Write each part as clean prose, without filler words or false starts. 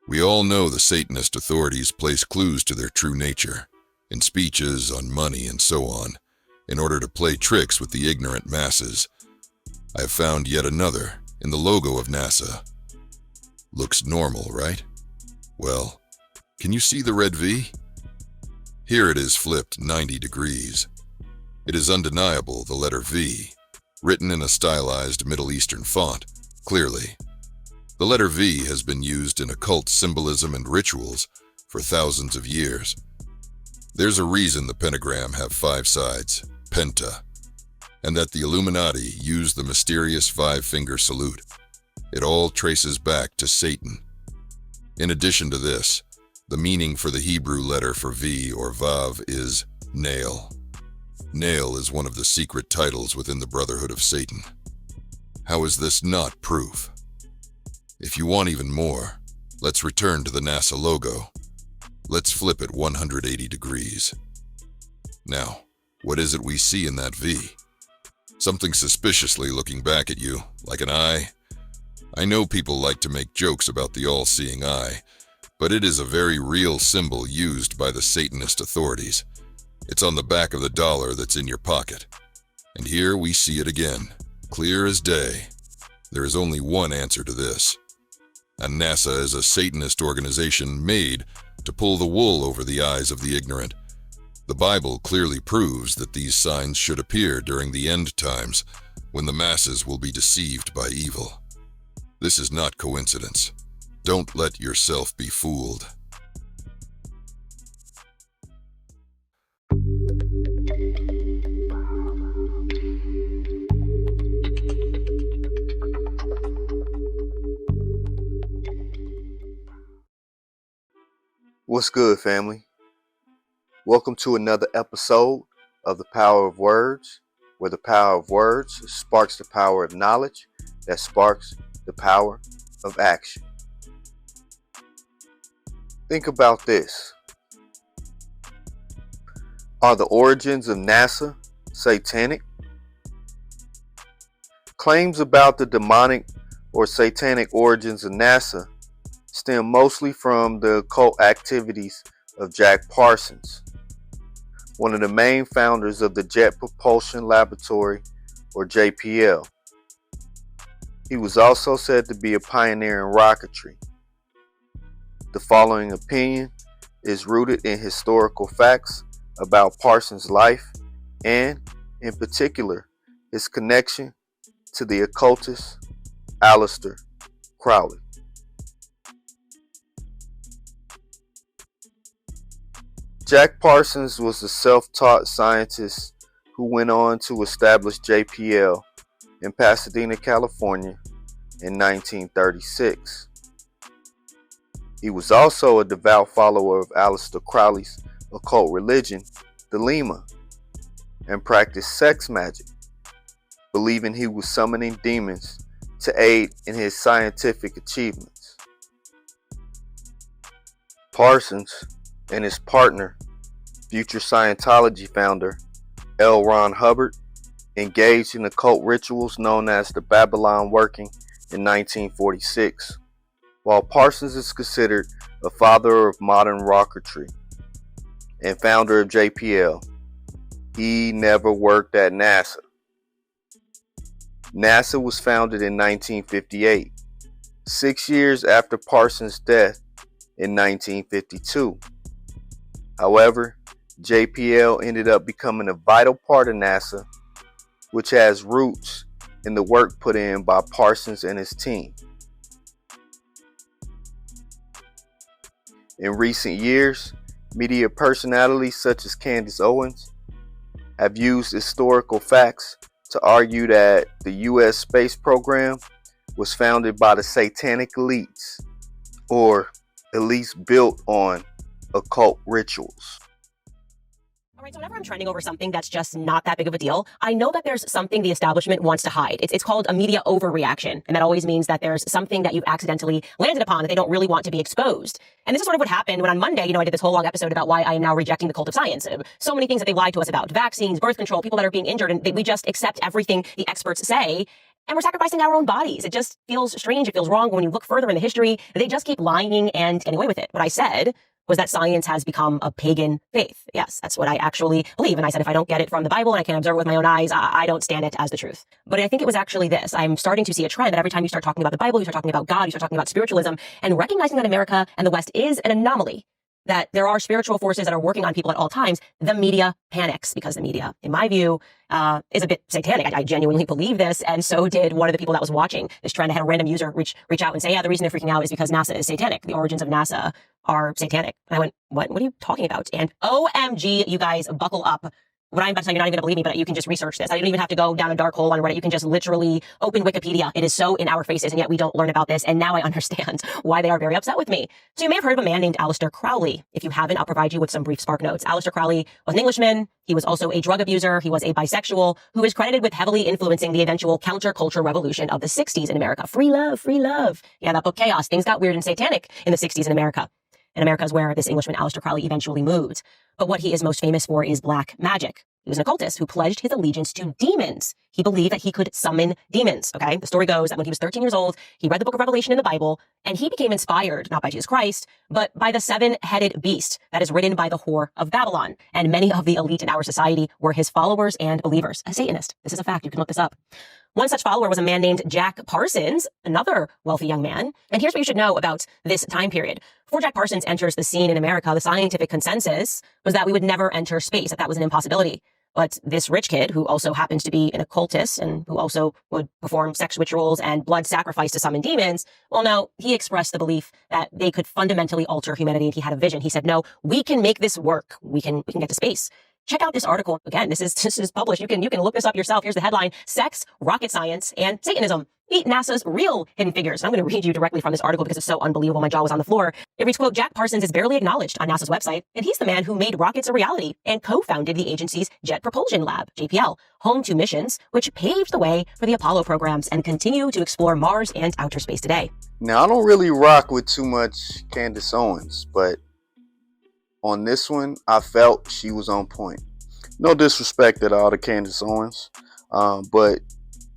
We all know the Satanist authorities place clues to their true nature, in speeches, on money, and so on, in order to play tricks with the ignorant masses. I have found yet another in the logo of NASA. Looks normal, right? Well, can you see the red V? Here it is flipped 90 degrees. It is undeniable, the letter V, written in a stylized Middle Eastern font, clearly. The letter V has been used in occult symbolism and rituals for thousands of years. There's a reason the pentagram have 5 sides, penta, and that the Illuminati use the mysterious 5-finger salute. It all traces back to Satan. In addition to this, the meaning for the Hebrew letter for V or Vav is nail. Nail is one of the secret titles within the Brotherhood of Satan. How is this not proof? If you want even more, let's return to the NASA logo. Let's flip it 180 degrees. Now, what is it we see in that V? Something suspiciously looking back at you, like an eye. I know people like to make jokes about the all-seeing eye, but it is a very real symbol used by the Satanist authorities. It's on the back of the dollar that's in your pocket. And here we see it again, clear as day. There is only one answer to this. And NASA is a Satanist organization made to pull the wool over the eyes of the ignorant. The Bible clearly proves that these signs should appear during the end times, when the masses will be deceived by evil. This is not coincidence. Don't let yourself be fooled. What's good, family? Welcome to another episode of The Power of Words, where the power of words sparks the power of knowledge that sparks the power of action. Think about this. Are the origins of NASA satanic? Claims about the demonic or satanic origins of NASA stem mostly from the occult activities of Jack Parsons, one of the main founders of the Jet Propulsion Laboratory, or JPL. He was also said to be a pioneer in rocketry. The following opinion is rooted in historical facts about Parsons' life and, in particular, his connection to the occultist Aleister Crowley. Jack Parsons was a self-taught scientist who went on to establish JPL in Pasadena, California in 1936. He was also a devout follower of Aleister Crowley's occult religion, Thelema, and practiced sex magic, believing he was summoning demons to aid in his scientific achievements. Parsons and his partner, future Scientology founder L. Ron Hubbard, engaged in occult rituals known as the Babylon Working in 1946. While Parsons is considered a father of modern rocketry and founder of JPL, he never worked at NASA. NASA was founded in 1958, 6 years after Parsons' death in 1952. However, JPL ended up becoming a vital part of NASA, which has roots in the work put in by Parsons and his team. In recent years, media personalities such as Candace Owens have used historical facts to argue that the U.S. space program was founded by the satanic elites, or at least built on occult rituals. All right, so whenever I'm trending over something that's just not that big of a deal, I know that there's something the establishment wants to hide. It's called a media overreaction. And that always means that there's something that you've accidentally landed upon that they don't really want to be exposed. And this is sort of what happened when on Monday, I did this whole long episode about why I am now rejecting the cult of science. So many things that they lied to us about. Vaccines, birth control, people that are being injured, and we just accept everything the experts say. and we're sacrificing our own bodies. It just feels strange. It feels wrong when you look further in the history. They just keep lying and getting away with it. What I said was that science has become a pagan faith. Yes, that's what I actually believe. And I said, if I don't get it from the Bible and I can't observe it with my own eyes, I don't stand it as the truth. But I think it was actually this. I'm starting to see a trend that every time you start talking about the Bible, you start talking about God, you start talking about spiritualism, and recognizing that America and the West is an anomaly, that there are spiritual forces that are working on people at all times. The media panics because the media, in my view, is a bit satanic. I genuinely believe this, and so did one of the people that was watching this trend. I had a random user reach out and say, yeah, the reason they're freaking out is because NASA is satanic. The origins of NASA are satanic. And I went, what are you talking about? And OMG, you guys, buckle up. What I'm about to tell you, you're not even going to believe me, but you can just research this. I don't even have to go down a dark hole on Reddit. You can just literally open Wikipedia. It is so in our faces, and yet we don't learn about this. And now I understand why they are very upset with me. So you may have heard of a man named Aleister Crowley. If you haven't, I'll provide you with some brief spark notes. Aleister Crowley was an Englishman. He was also a drug abuser. He was a bisexual who is credited with heavily influencing the eventual counterculture revolution of the 60s in America. Free love, free love. Yeah, that book Chaos. Things got weird and satanic in the 60s in America. And America is where this Englishman, Aleister Crowley, eventually moved. But what he is most famous for is black magic. He was an occultist who pledged his allegiance to demons. He believed that he could summon demons, okay? The story goes that when he was 13 years old, he read the book of Revelation in the Bible, and he became inspired, not by Jesus Christ, but by the seven-headed beast that is ridden by the whore of Babylon. And many of the elite in our society were his followers and believers. A Satanist. This is a fact. You can look this up. One such follower was a man named Jack Parsons, another wealthy young man. And here's what you should know about this time period. Before Jack Parsons enters the scene in America, the scientific consensus was that we would never enter space, that was an impossibility. But this rich kid, who also happens to be an occultist and who also would perform sex rituals and blood sacrifice to summon demons, well, no, he expressed the belief that they could fundamentally alter humanity, and he had a vision. He said, no, we can make this work. We can get to space. Check out this article. Again, this is published. You can look this up yourself. Here's the headline: Sex, Rocket Science, and Satanism. Meet NASA's real hidden figures. And I'm going to read you directly from this article because it's so unbelievable. My jaw was on the floor. It reads, quote, Jack Parsons is barely acknowledged on NASA's website, and he's the man who made rockets a reality and co-founded the agency's Jet Propulsion Lab, JPL, home to missions which paved the way for the Apollo programs and continue to explore Mars and outer space today. Now, I don't really rock with too much Candace Owens, but on this one, I felt she was on point. No disrespect at all to Candace Owens, but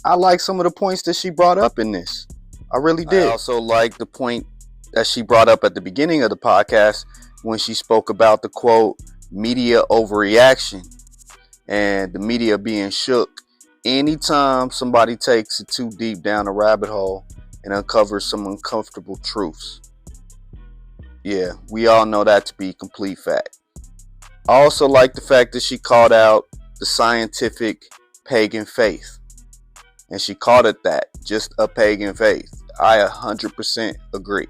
I like some of the points that she brought up in this. I really did. I also like the point that she brought up at the beginning of the podcast when she spoke about the quote, media overreaction, and the media being shook anytime somebody takes it too deep down a rabbit hole and uncovers some uncomfortable truths. Yeah, we all know that to be complete fact. I also like the fact that she called out the scientific pagan faith. And she called it that, just a pagan faith. I 100% agree.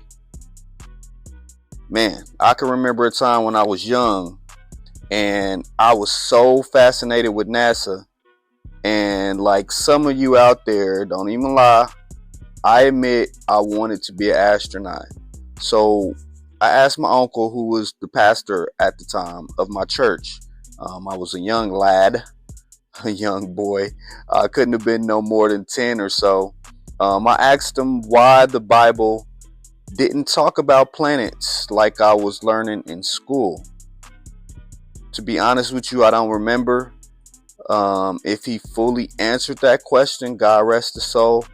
Man, I can remember a time when I was young and I was so fascinated with NASA. And like some of you out there, don't even lie, I admit I wanted to be an astronaut. So I asked my uncle, who was the pastor at the time of my church. I was a young lad. A young boy. I couldn't have been no more than 10 or so. I asked him why the Bible didn't talk about planets like I was learning in school. To be honest with you, I don't remember if he fully answered that question. God rest his soul.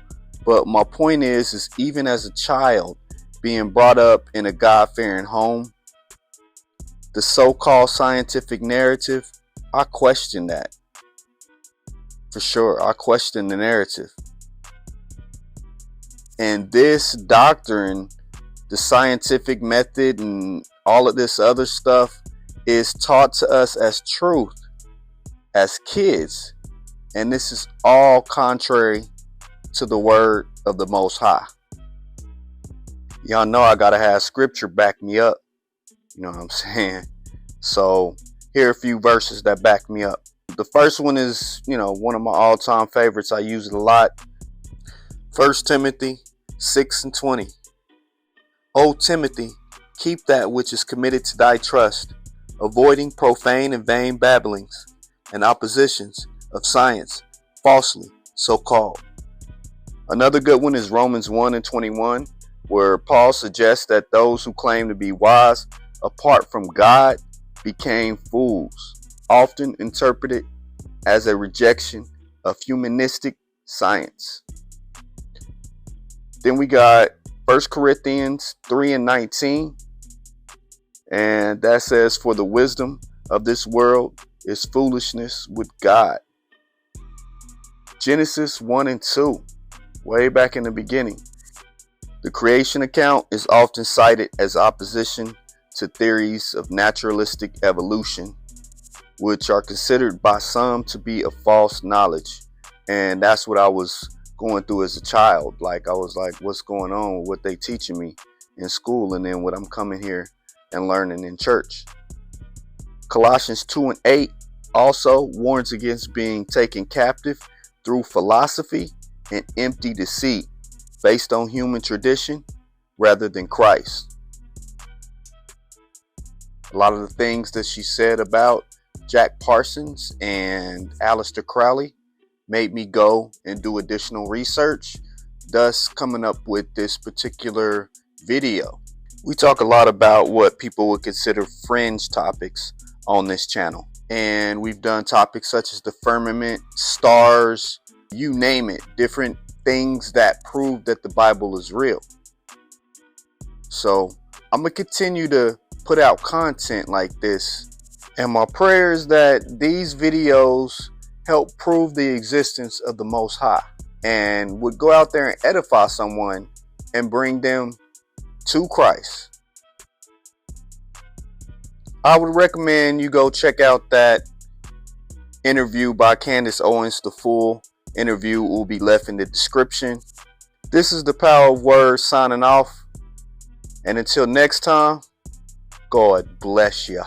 But my point is even as a child, being brought up in a God-fearing home, the so-called scientific narrative, I question that. For sure, I question the narrative. And this doctrine, the scientific method and all of this other stuff is taught to us as truth as kids. And this is all contrary to the word of the Most High. Y'all know I gotta have scripture back me up. You know what I'm saying? So here are a few verses that back me up. The first one is, one of my all-time favorites. I use it a lot. 1 Timothy 6:20. O Timothy, keep that which is committed to thy trust, avoiding profane and vain babblings and oppositions of science, falsely so called. Another good one is Romans 1:21, where Paul suggests that those who claim to be wise apart from God became fools, often interpreted as a rejection of humanistic science. Then we got 1 Corinthians 3:19. And that says, for the wisdom of this world is foolishness with God. Genesis 1 and 2, way back in the beginning. The creation account is often cited as opposition to theories of naturalistic evolution, which are considered by some to be a false knowledge. And that's what I was going through as a child. Like, I was like, what's going on with what they teaching me in school, and then what I'm coming here and learning in church. Colossians 2 and 8 also warns against being taken captive through philosophy and empty deceit based on human tradition rather than Christ. A lot of the things that she said about Jack Parsons and Aleister Crowley made me go and do additional research, thus coming up with this particular video. We talk a lot about what people would consider fringe topics on this channel. And we've done topics such as the firmament, stars, you name it, different things that prove that the Bible is real. So I'm going to continue to put out content like this. And my prayer is that these videos help prove the existence of the Most High and would go out there and edify someone and bring them to Christ. I would recommend you go check out that interview by Candace Owens. The full interview will be left in the description. This is the Power of Word signing off. And until next time, God bless ya.